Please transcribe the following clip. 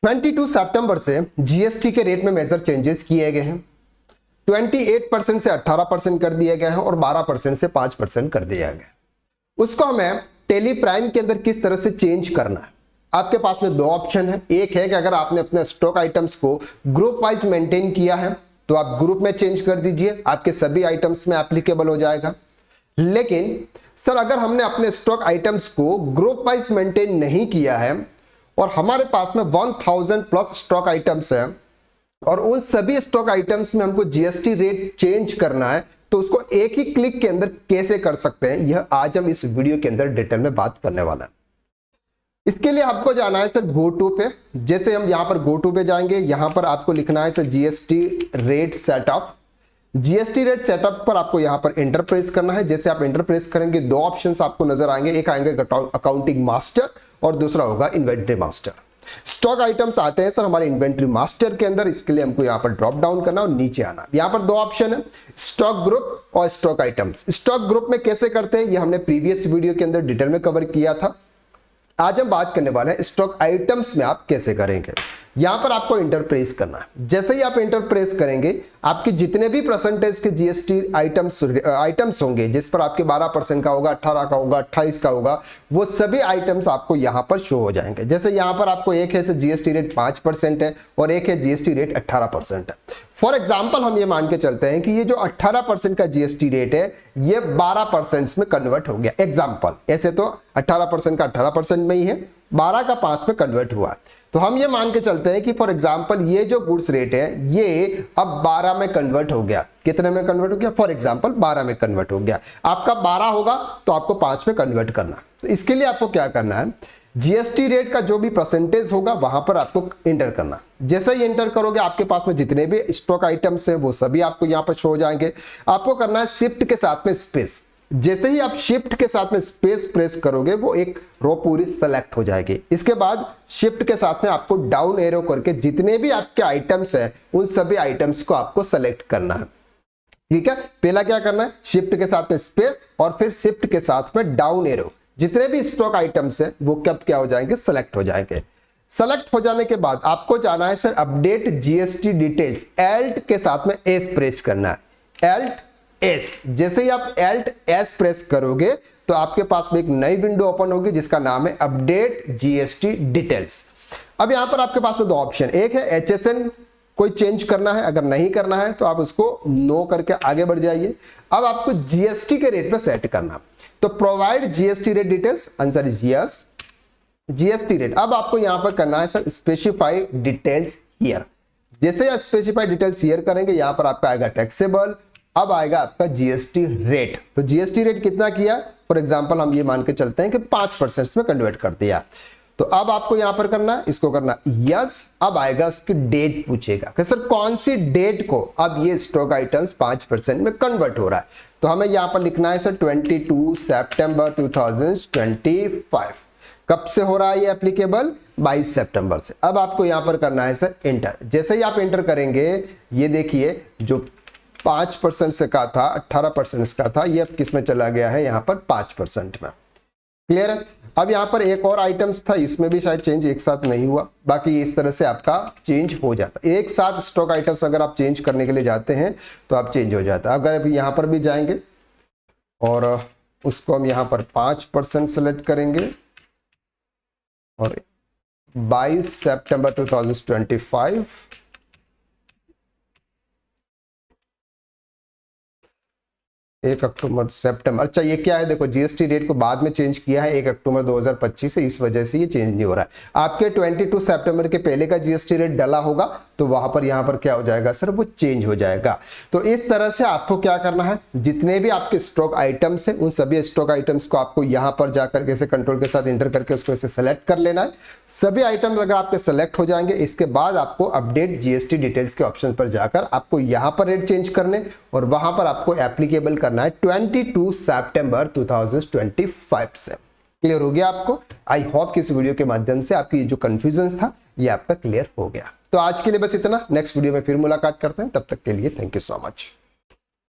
22 सितंबर से जीएसटी के रेट में मेजर चेंजेस किए गए हैं। 28% से 18% कर दिया गया है और 12% से 5% कर दिया गया है। उसको हमें टेली प्राइम के अंदर किस तरह से चेंज करना है। आपके पास में दो ऑप्शन है। एक है कि अगर आपने अपने स्टॉक आइटम्स को ग्रुप वाइज मेंटेन किया है तो आप ग्रुप में चेंज कर दीजिए, आपके सभी आइटम्स में एप्लीकेबल हो जाएगा। लेकिन सर अगर हमने अपने स्टॉक आइटम्स को ग्रुप वाइज मेंटेन नहीं किया है और हमारे पास में 1000 प्लस स्टॉक आइटम्स है और उन सभी स्टॉक आइटम्स में हमको जीएसटी रेट चेंज करना है, तो उसको एक ही क्लिक के अंदर कैसे कर सकते हैं, यह आज हम इस वीडियो के अंदर डिटेल में बात करने वाला है। इसके लिए आपको जाना है सर गो टू पे। जैसे हम यहां पर गो टू पे जाएंगे, यहां पर आपको लिखना है sir GST rate setup. GST rate setup पर आपको यहां पर एंटर प्रेस करना है। जैसे आप एंटर प्रेस करेंगे दो ऑप्शंस आपको नजर आएंगे, एक आएंगे अकाउंटिंग मास्टर और दूसरा होगा इन्वेंट्री मास्टर। स्टॉक आइटम्स आते हैं सर हमारे इन्वेंट्री मास्टर के अंदर, इसके लिए हमको यहां पर ड्रॉप डाउन करना और नीचे आना। यहां पर दो ऑप्शन है, स्टॉक ग्रुप और स्टॉक आइटम्स। स्टॉक ग्रुप में कैसे करते हैं ये हमने प्रीवियस वीडियो के अंदर डिटेल में कवर किया था। आज हम बात करने वाले हैं स्टॉक आइटम्स में आप कैसे करेंगे। यहां पर आपको इंटर प्रेस करना है। जैसे ही आप इंटर प्रेस करेंगे आपके जितने भी परसेंटेज के जीएसटी आइटम्स होंगे, जिस पर आपके 12% का होगा, 18 का होगा, 28 का होगा, वो सभी आइटम्स आपको यहां पर शो हो जाएंगे। जैसे यहां पर आपको एक है जीएसटी रेट 5% है और एक है जीएसटी रेट 18% है। फॉर एग्जाम्पल हम ये मान के चलते हैं कि ये जो 18% का जीएसटी रेट है ये 12% में कन्वर्ट हो गया। एग्जाम्पल, ऐसे तो 18% का 18% में ही है, 12 का 5 में कन्वर्ट हुआ। तो हम ये मान के चलते हैं कि फॉर एग्जांपल ये जो गुड्स रेट है ये अब 12 में कन्वर्ट हो गया। कितने में कन्वर्ट हो गया? फॉर एग्जांपल 12 में कन्वर्ट हो गया। आपका 12 होगा तो आपको 5 में कन्वर्ट करना। तो इसके लिए आपको क्या करना है, जीएसटी रेट का जो भी परसेंटेज होगा वहां पर आपको एंटर करना। जैसे ही एंटर करोगे आपके पास में जितने भी स्टॉक आइटम्स हैं वो सभी आपको यहां पर शो हो जाएंगे। आपको करना है शिफ्ट के साथ में स्पेस। जैसे ही आप शिफ्ट के साथ में स्पेस प्रेस करोगे वो एक रो पूरी सेलेक्ट हो जाएगी। इसके बाद शिफ्ट के साथ में आपको डाउन एरो करके जितने भी आपके आइटम्स हैं उन सभी आइटम्स को आपको सेलेक्ट करना है। ठीक है, पहला क्या करना है, शिफ्ट के साथ में स्पेस और फिर शिफ्ट के साथ में डाउन एरो। जितने भी स्टॉक आइटम्स हैं वो कब क्या हो जाएंगे, सेलेक्ट हो जाएंगे। सेलेक्ट हो जाने के बाद आपको जाना है sir update GST details. Alt के साथ में एस प्रेस करना है, एल्ट एस। जैसे ही आप एल्ट एस प्रेस करोगे तो आपके पास में एक नई विंडो ओपन होगी जिसका नाम है अपडेट जीएसटी डिटेल्स। अब यहां पर आपके पास में दो ऑप्शन, एक है एचएसएन कोई चेंज करना है, अगर नहीं करना है तो आप उसको नो करके आगे बढ़ जाइए। अब आपको जीएसटी के रेट में सेट करना, तो provide GST rate details, answer is yes. GST rate अब आपको यहां पर करना है सर स्पेसिफाई डिटेल्स हियर। जैसे आप स्पेसिफाई डिटेल्स हियर करेंगे यहां पर आपका आएगा टैक्सेबल, अब आएगा आपका जीएसटी रेट। तो जीएसटी रेट कितना किया, फॉर एग्जांपल हम ये मान के चलते हैं कि 5% में कन्वर्ट कर दिया। तो अब आपको यहां पर करना है, इसको करना यस। अब आएगा उसकी डेट पूछेगा कि सर कौन सी डेट को अब ये स्टॉक आइटम्स 5% में कन्वर्ट हो रहा है। तो हमें यहां पर लिखना है सर 22 सितंबर 2025। कब से हो रहा है ये एप्लीकेबल, 22 सितंबर से। अब आपको यहां पर करना है सर एंटर। जैसे ही आप एंटर करेंगे ये देखिए जो 5% से का था 18% का था, ये अब किस में चला गया है, यहां पर 5% में। क्लियर है। अब यहां पर एक और आइटम्स था, इसमें भी शायद चेंज एक साथ नहीं हुआ, बाकी इस तरह से आपका चेंज हो जाता है। एक साथ स्टॉक आइटम्स अगर आप चेंज करने के लिए जाते हैं तो आप चेंज हो जाता है। अगर अभी यहां पर भी जाएंगे और उसको हम यहां पर 5% सेलेक्ट करेंगे और 22 सितंबर 2025 1 अक्टूबर सितंबर। अच्छा ये क्या है, देखो जीएसटी रेट को बाद में चेंज किया है 1 अक्टूबर 2025 से, इस वजह से ये चेंज नहीं हो रहा है। आपके 22 सितंबर के पहले का जीएसटी रेट डला होगा तो वहां पर यहां पर क्या हो जाएगा सर, वो चेंज हो जाएगा। तो इस तरह से आपको क्या करना है, जितने भी आपके स्टॉक आइटम्स हैं उन सभी स्टॉक आइटम्स को आपको यहां पर जाकर के कंट्रोल के साथ इंटर करके उसको ऐसे सेलेक्ट कर लेना है। सभी आइटम्स अगर आपके सेलेक्ट हो जाएंगे, इसके बाद आपको अपडेट जीएसटी डिटेल्स के ऑप्शन पर जाकर आपको यहां पर रेट चेंज करने और वहां पर आपको एप्लीकेबल करना है 22 सितंबर 2025 से। क्लियर हो गया आपको? आई होप कि इस वीडियो के माध्यम से आपकी जो कंफ्यूजन था ये आपका क्लियर हो गया। तो आज के लिए बस इतना, नेक्स्ट वीडियो में फिर मुलाकात करते हैं, तब तक के लिए थैंक यू सो मच।